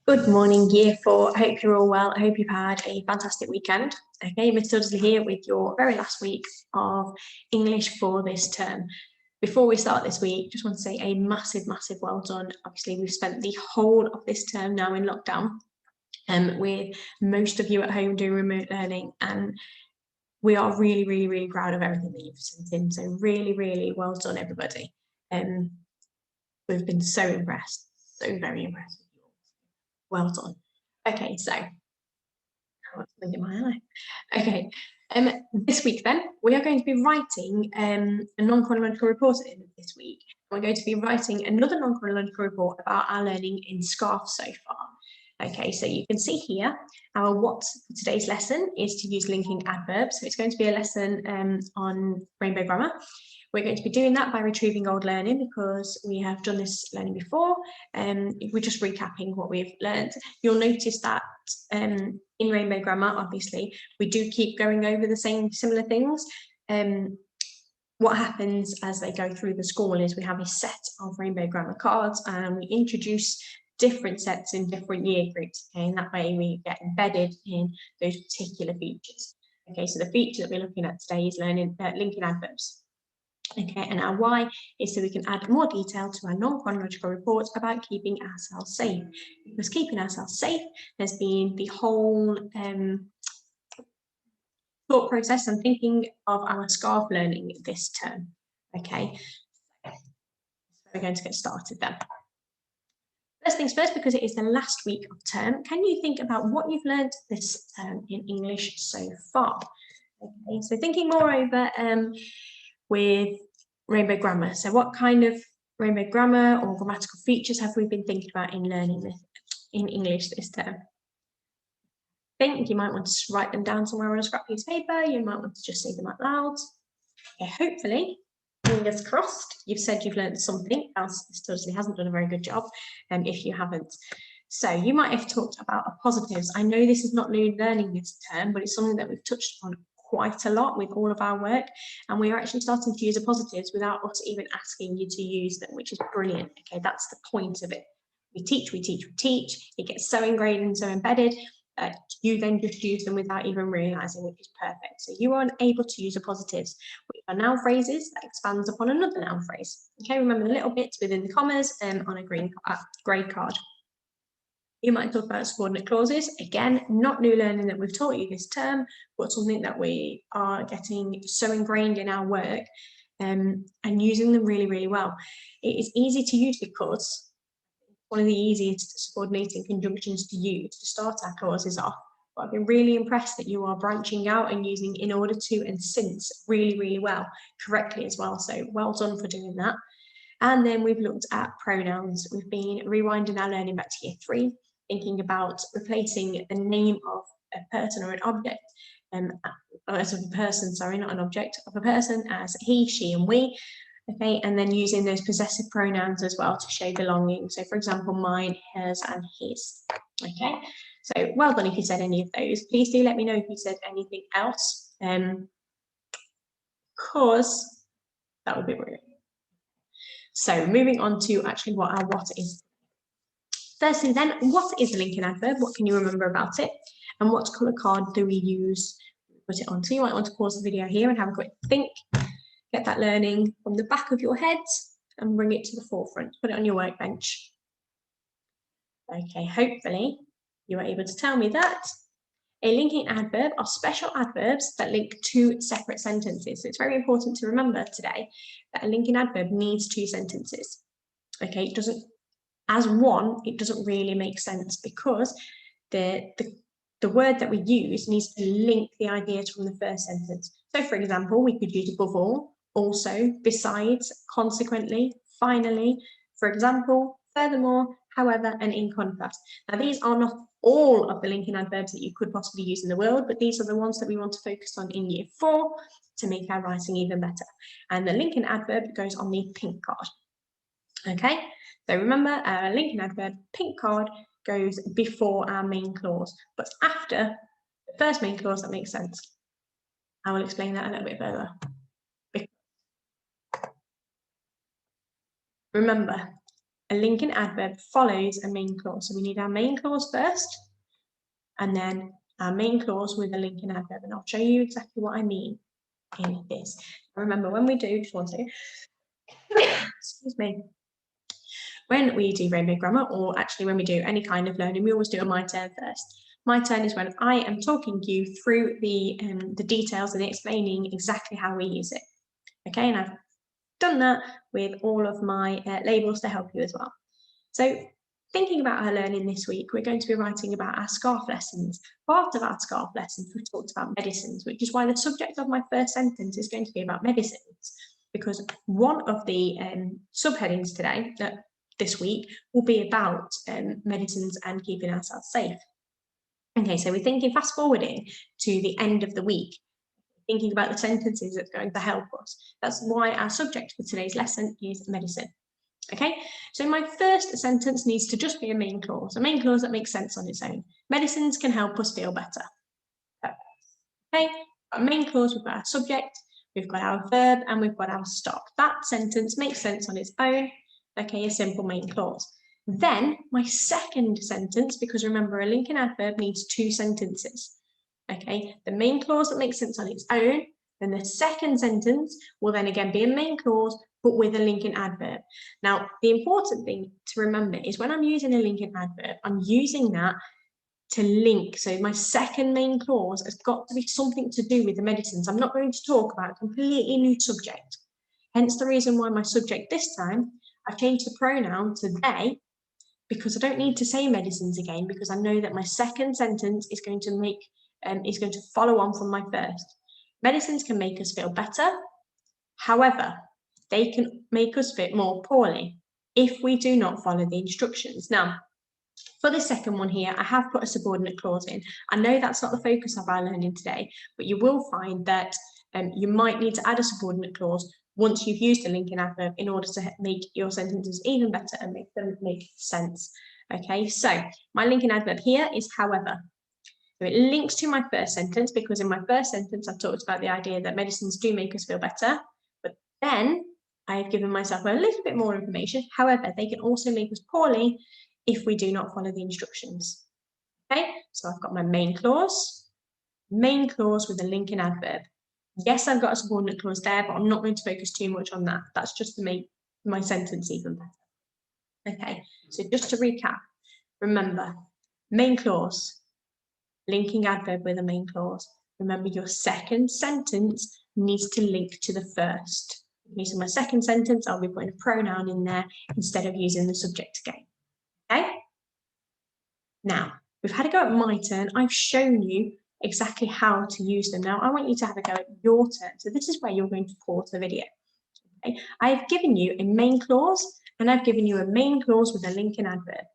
Good morning, Year 4. I hope you're all well. I hope you've had a fantastic weekend. Okay, Miss Dudley here with your very last week of English for this term. Before we start this week, just want to say a massive well done. Obviously, we've spent the whole of this term now in lockdown, with most of you at home doing remote learning, and we are really proud of everything that you've sent in. So really well done, everybody. We've been so impressed, so very impressed. Well done. Okay, so what's in my eye? Okay, this week then we are going to be writing a non-chronological report at the end of this week. We're going to be writing another non-chronological report about our learning in SCARF so far. Okay, so you can see here our what for today's lesson is to use linking adverbs. So it's going to be a lesson on rainbow grammar. We're going to be doing that by retrieving old learning because we have done this learning before. We're just recapping what we've learned. You'll notice that in rainbow grammar, obviously, we do keep going over the similar things. What happens as they go through the school is we have a set of rainbow grammar cards and we introduce different sets in different year groups, okay? And that way we get embedded in those particular features. Okay, so the feature that we're looking at today is learning linking adverbs. Okay, and our why is so we can add more detail to our non-chronological report about keeping ourselves safe. Because keeping ourselves safe has been the whole thought process and thinking of our SCARF learning this term. Okay, so we're going to get started then. First things first, because it is the last week of term, can you think about what you've learned this term in English so far? Okay, so thinking more over with rainbow grammar. So what kind of rainbow grammar or grammatical features have we been thinking about in learning this in English this term? I think you might want to write them down somewhere on a scrap piece of paper. You might want to just say them out loud. Okay, hopefully, fingers crossed, you've said you've learned something else. This totally hasn't done a very good job if you haven't. So you might have talked about positives. I know this is not new learning this term, but it's something that we've touched on quite a lot with all of our work, and we are actually starting to use positives without us even asking you to use them, which is brilliant. Okay, that's the point of it. We teach. It gets so ingrained and so embedded that you then just use them without even realizing, which is perfect. So you are able to use positives, which are noun phrases that expands upon another noun phrase. Okay, remember the little bits within the commas on a grey card. You might talk about subordinate clauses. Again, not new learning that we've taught you this term, but something that we are getting so ingrained in our work and using them really well. It is easy to use because one of the easiest subordinating conjunctions to use to start our clauses off. But I've been really impressed that you are branching out and using in order to and since really well, correctly as well. So well done for doing that. And then we've looked at pronouns. We've been rewinding our learning back to year 3, thinking about replacing the name of a person or an object, as of a person, sorry, not an object, of a person as he, she, and we. Okay, and then using those possessive pronouns as well to show belonging. So, for example, mine, hers, and his. Okay, so well done if you said any of those. Please do let me know if you said anything else, because that would be brilliant. So, moving on to actually what our what is. Firstly, then, what is a linking adverb? What can you remember about it? And what colour card do we use to put it on? So you might want to pause the video here and have a quick think. Get that learning from the back of your head and bring it to the forefront. Put it on your workbench. Okay, hopefully you are able to tell me that. A linking adverb are special adverbs that link two separate sentences. So it's very important to remember today that a linking adverb needs 2 sentences. Okay, it doesn't, as one, it doesn't really make sense because the word that we use needs to link the ideas from the first sentence. So for example, we could use above all, also, besides, consequently, finally, for example, furthermore, however, and in contrast. Now, these are not all of the linking adverbs that you could possibly use in the world, but these are the ones that we want to focus on in year 4 to make our writing even better. And the linking adverb goes on the pink card. Okay, so remember, a linking adverb, pink card, goes before our main clause, but after the first main clause. That makes sense. I will explain that a little bit further. Remember, a linking adverb follows a main clause. So we need our main clause first, and then our main clause with a linking adverb. And I'll show you exactly what I mean in this. Remember, when we do, just one second, excuse me, when we do rainbow grammar, or actually when we do any kind of learning, we always do a my turn first. My turn is when I am talking you through the details and explaining exactly how we use it. Okay, and I've done that with all of my labels to help you as well. So thinking about our learning this week, we're going to be writing about our scarf lessons. Part of our scarf lessons, we've talked about medicines, which is why the subject of my first sentence is going to be about medicines, because one of the subheadings today, this week, will be about medicines and keeping ourselves safe. Okay, so we're thinking fast forwarding to the end of the week, thinking about the sentences that's going to help us. That's why our subject for today's lesson is medicine. Okay, so my first sentence needs to just be a main clause that makes sense on its own. Medicines can help us feel better. Okay, our main clause, we've got our subject, we've got our verb, and we've got our stop. That sentence makes sense on its own. Okay, a simple main clause. Then my second sentence, because remember, a linking adverb needs two sentences. Okay, the main clause that makes sense on its own, then the second sentence will then again be a main clause, but with a linking adverb. Now, the important thing to remember is when I'm using a linking adverb, I'm using that to link. So my second main clause has got to be something to do with the medicines. I'm not going to talk about a completely new subject. Hence the reason why my subject this time, I've changed the pronoun to they, because I don't need to say medicines again, because I know that my second sentence is going to follow on from my first. Medicines can make us feel better. However, they can make us feel more poorly if we do not follow the instructions. Now, for the second one here, I have put a subordinate clause in. I know that's not the focus of our learning today, but you will find that you might need to add a subordinate clause once you've used a linking adverb in order to make your sentences even better and make them make sense. Okay, so my linking adverb here is however. So it links to my first sentence, because in my first sentence, I've talked about the idea that medicines do make us feel better, but then I've given myself a little bit more information. However, they can also make us poorly if we do not follow the instructions. Okay, so I've got my main clause with a linking adverb. Yes, I've got a subordinate clause there, but I'm not going to focus too much on that. That's just to make my sentence even better. Okay, so just to recap, remember, main clause, linking adverb with a main clause. Remember, your second sentence needs to link to the first. Using my second sentence, I'll be putting a pronoun in there instead of using the subject again. Okay? Now, we've had a go at my turn. I've shown you exactly how to use them. Now, I want you to have a go at your turn. So this is where you're going to pause the video. Okay? I've given you a main clause, and I've given you a main clause with a linking adverb.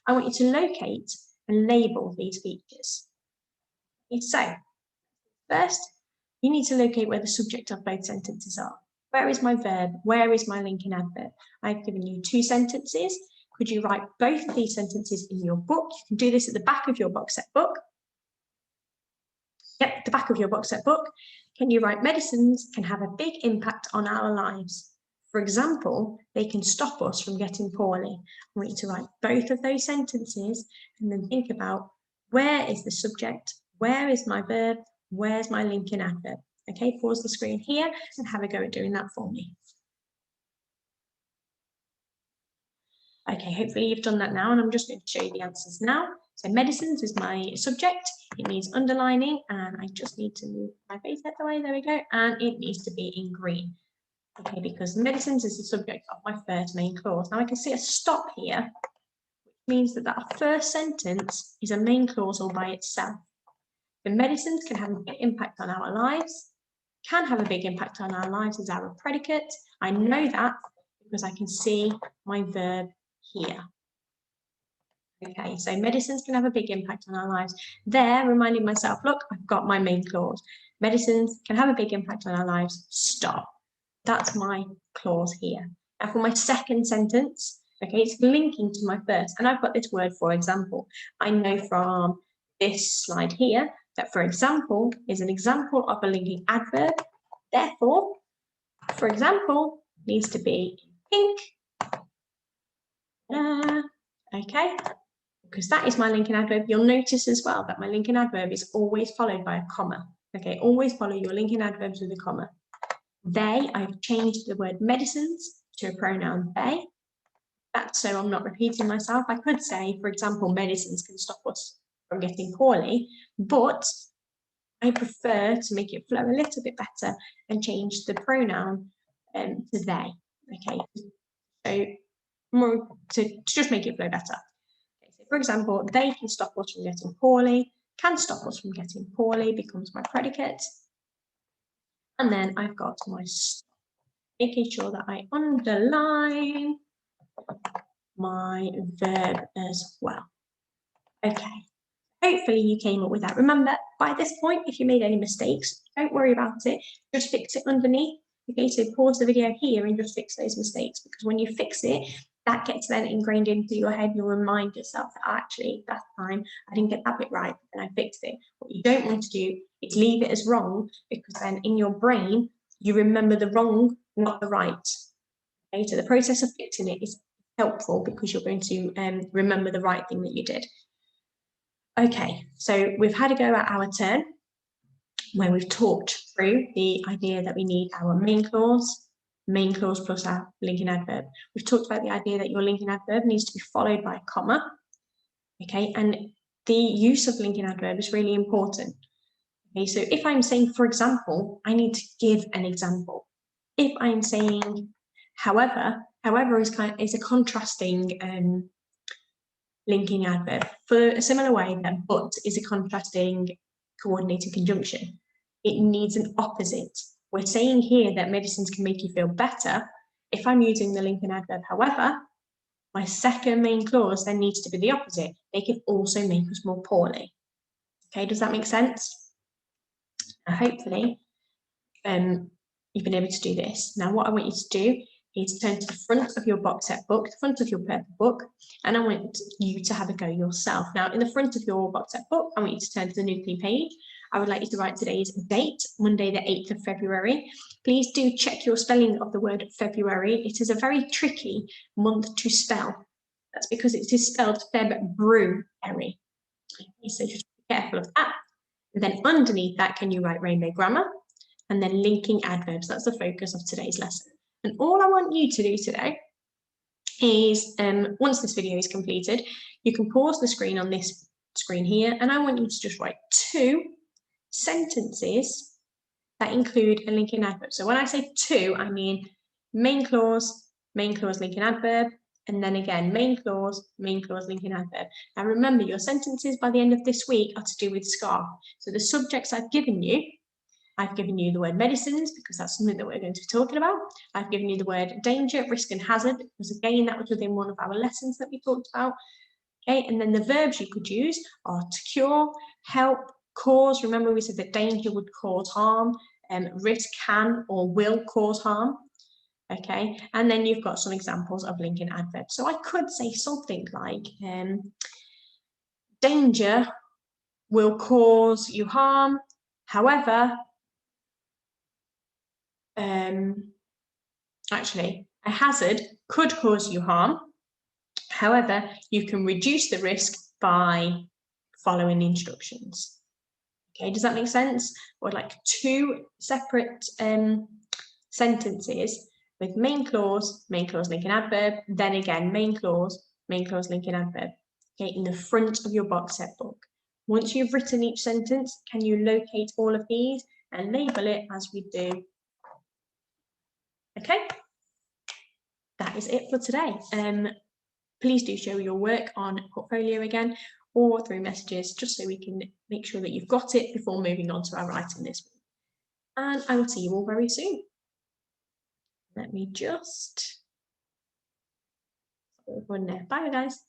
I want you to locate and label these features. So, first, you need to locate where the subject of both sentences are. Where is my verb? Where is my linking adverb? I've given you two sentences. Could you write both of these sentences in your book? You can do this at the back of your box set book. Yep, the back of your box set book. Can you write medicines can have a big impact on our lives? For example, they can stop us from getting poorly. I want you to write both of those sentences and then think about where is the subject, where is my verb, where's my linking adverb? Okay, pause the screen here and have a go at doing that for me. Okay, hopefully you've done that now, and I'm just going to show you the answers now. So medicines is my subject, it needs underlining, and I just need to move my face out the way, there we go, and it needs to be in green. Okay, because medicines is the subject of my first main clause. Now I can see a stop here, which means that that first sentence is a main clause all by itself. The medicines can have a big impact on our lives, can have a big impact on our lives as our predicate. I know that because I can see my verb here. Okay, so medicines can have a big impact on our lives. There, reminding myself, look, I've got my main clause. Medicines can have a big impact on our lives. Stop. That's my clause here. Now for my second sentence, okay, it's linking to my first, and I've got this word for example. I know from this slide here that for example is an example of a linking adverb. Therefore, for example, needs to be pink. Okay, because that is my linking adverb. You'll notice as well that my linking adverb is always followed by a comma. Okay, always follow your linking adverbs with a comma. They, I've changed the word medicines to a pronoun they. That's so I'm not repeating myself. I could say, for example, medicines can stop us from getting poorly, but I prefer to make it flow a little bit better and change the pronoun to they. Okay, so more to just make it flow better. Okay, so for example, they can stop us from getting poorly, can stop us from getting poorly becomes my predicate. And then I've got my stop, making sure that I underline my verb as well. Okay, hopefully you came up with that. Remember, by this point, if you made any mistakes, don't worry about it, just fix it underneath. Okay, so pause the video here and just fix those mistakes, because when you fix it, that gets then ingrained into your head. You'll remind yourself that actually that time I didn't get that bit right and I fixed it. What you don't want to do is leave it as wrong, because then in your brain, you remember the wrong, not the right. Okay, so the process of fixing it is helpful because you're going to remember the right thing that you did. Okay, so we've had a go at our turn where we've talked through the idea that we need our main clause plus our linking adverb. We've talked about the idea that your linking adverb needs to be followed by a comma. Okay, and the use of linking adverb is really important. Okay, so if I'm saying, for example, I need to give an example. If I'm saying, however is a contrasting linking adverb. For a similar way that but is a contrasting coordinated conjunction. It needs an opposite. We're saying here that medicines can make you feel better. If I'm using the linking adverb, however, my second main clause then needs to be the opposite. They can also make us more poorly. Okay, does that make sense? Now, hopefully, you've been able to do this. Now, what I want you to do is turn to the front of your box set book, the front of your purple book, and I want you to have a go yourself. Now, in the front of your box set book, I want you to turn to the nuclear page. I would like you to write today's date, Monday, the 8th of February. Please do check your spelling of the word February. It is a very tricky month to spell. That's because it is spelled February. So just be careful of that. And then underneath that, can you write rainbow grammar? And then linking adverbs. That's the focus of today's lesson. And all I want you to do today is, once this video is completed, you can pause the screen on this screen here, and I want you to just write 2 sentences that include a linking adverb. So when I say 2, I mean main clause, linking adverb, and then again, main clause, linking adverb. Now remember, your sentences by the end of this week are to do with SCAR. So the subjects I've given you the word medicines, because that's something that we're going to be talking about. I've given you the word danger, risk and hazard, because again, that was within one of our lessons that we talked about. Okay, and then the verbs you could use are to cure, help, cause. Remember, we said that danger would cause harm, risk can or will cause harm. Okay, and then you've got some examples of linking adverbs. So I could say something like, danger will cause you harm, however, actually, a hazard could cause you harm. However, you can reduce the risk by following the instructions. Okay, does that make sense? Or like 2 separate sentences with main clause, linking adverb, then again, main clause, linking adverb. Okay, in the front of your box set book. Once you've written each sentence, can you locate all of these and label it as we do? Okay, that is it for today. Please do show your work on Portfolio again or through messages, just so we can make sure that you've got it before moving on to our writing this week. And I will see you all very soon. Let me just run there. Bye, guys.